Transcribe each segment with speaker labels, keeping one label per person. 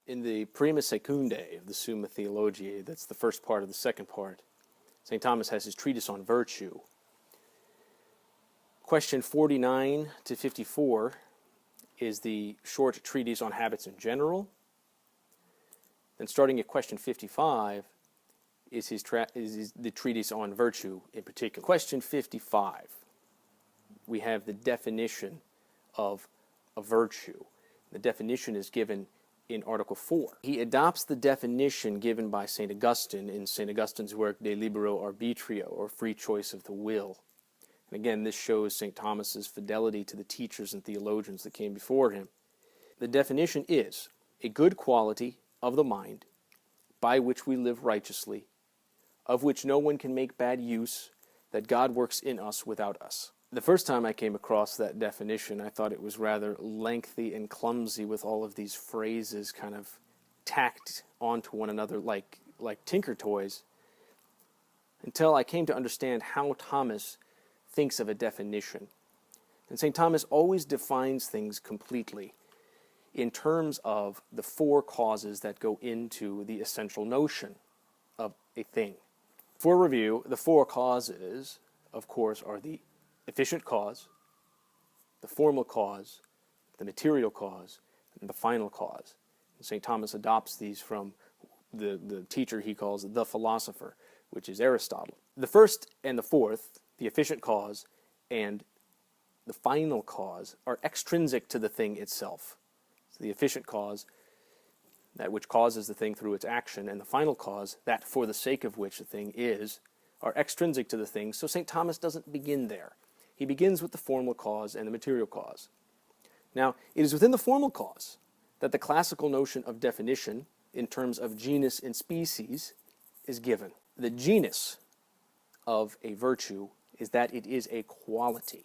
Speaker 1: In the Prima Secundae of the Summa Theologiae, that's the first part of the second part, St. Thomas has his treatise on virtue. Question 49 to 54 is the short treatise on habits in general. Then starting at question 55 is the treatise on virtue in particular. Question 55, we have the definition of a virtue. The definition is given in Article 4. He adopts the definition given by St. Augustine in St. Augustine's work De Libero Arbitrio, or Free Choice of the Will. And again, this shows St. Thomas's fidelity to the teachers and theologians that came before him. The definition is a good quality of the mind by which we live righteously, of which no one can make bad use, that God works in us without us. The first time I came across that definition, I thought it was rather lengthy and clumsy with all of these phrases kind of tacked onto one another like tinker toys, until I came to understand how Thomas thinks of a definition. And St. Thomas always defines things completely in terms of the four causes that go into the essential notion of a thing. For review, the four causes, of course, are the efficient cause, the formal cause, the material cause, and the final cause. And St. Thomas adopts these from the teacher he calls the philosopher, which is Aristotle. The first and the fourth, the efficient cause and the final cause, are extrinsic to the thing itself. So the efficient cause, that which causes the thing through its action, and the final cause, that for the sake of which the thing is, are extrinsic to the thing, so St. Thomas doesn't begin there. He begins with the formal cause and the material cause. Now, it is within the formal cause that the classical notion of definition, in terms of genus and species, is given. The genus of a virtue is that it is a quality.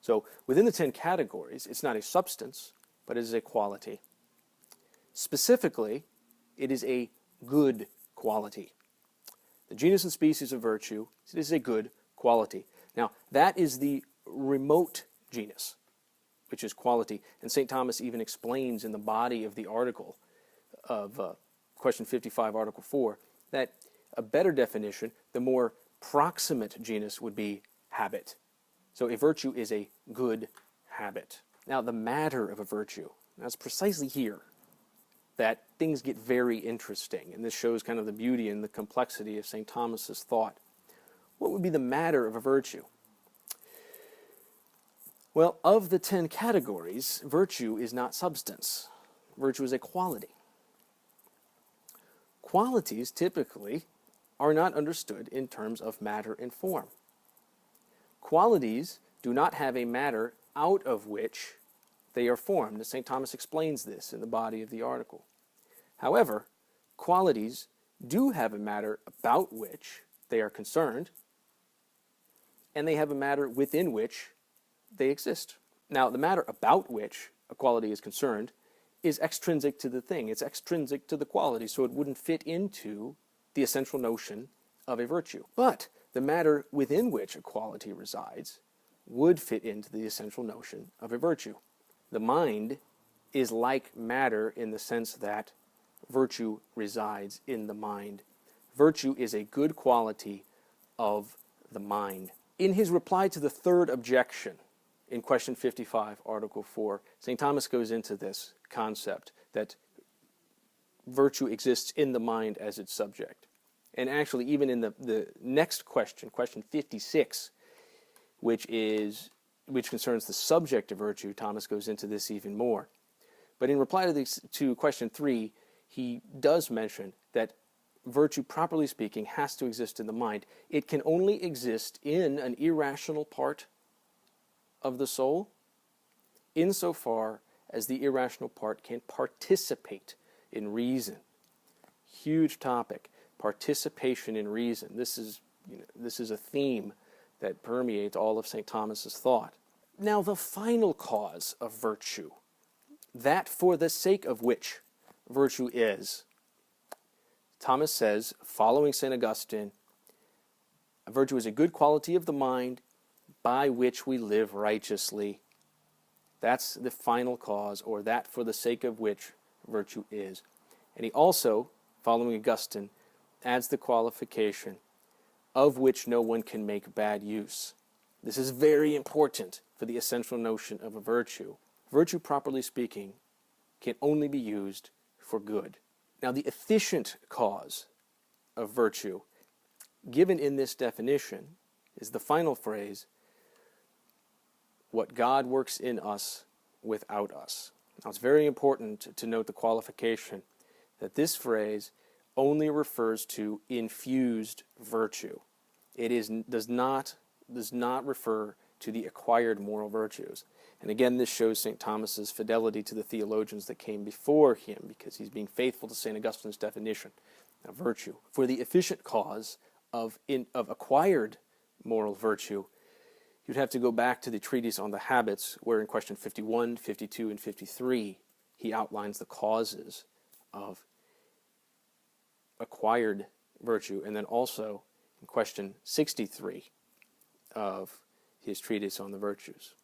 Speaker 1: So, within the 10 categories, it's not a substance, but it is a quality. Specifically, it is a good quality. The genus and species of virtue, it is a good quality. Now, that is the remote genus, which is quality. And St. Thomas even explains in the body of the article of question 55, Article 4, that a better definition, the more proximate genus, would be habit. So a virtue is a good habit. Now, the matter of a virtue, that's precisely here that things get very interesting, and this shows kind of the beauty and the complexity of St. Thomas's thought. What would be the matter of a virtue? Well, of the 10 categories, virtue is not substance. Virtue is a quality. Qualities typically are not understood in terms of matter and form. Qualities do not have a matter out of which they are formed. St. Thomas explains this in the body of the article. However, qualities do have a matter about which they are concerned, and they have a matter within which they exist. Now, the matter about which a quality is concerned is extrinsic to the thing. It's extrinsic to the quality, so it wouldn't fit into the essential notion of a virtue. But the matter within which a quality resides would fit into the essential notion of a virtue. The mind is like matter in the sense that virtue resides in the mind. Virtue is a good quality of the mind. In his reply to the third objection in question 55, Article 4, St. Thomas goes into this concept that virtue exists in the mind as its subject. And actually, even in the next question, question 56, which concerns the subject of virtue, Thomas goes into this even more. But in reply to question 3, he does mention that virtue, properly speaking, has to exist in the mind. It can only exist in an irrational part of the soul insofar as the irrational part can participate in reason. Huge topic, participation in reason. This is a theme that permeates all of St. Thomas's thought. Now, the final cause of virtue, that for the sake of which virtue is, Thomas says, following St. Augustine, a virtue is a good quality of the mind by which we live righteously. That's the final cause, or that for the sake of which virtue is. And he also, following Augustine, adds the qualification, of which no one can make bad use. This is very important for the essential notion of a virtue. Virtue, properly speaking, can only be used for good. Now, the efficient cause of virtue, given in this definition, is the final phrase, what God works in us without us. Now, it's very important to note the qualification that this phrase only refers to infused virtue. It does not refer to the acquired moral virtues. And again, this shows St. Thomas's fidelity to the theologians that came before him, because he's being faithful to St. Augustine's definition of virtue. For the efficient cause of acquired moral virtue, you'd have to go back to the treatise on the habits, where in question 51, 52, and 53, he outlines the causes of acquired virtue, and then also in question 63 of his treatise on the virtues.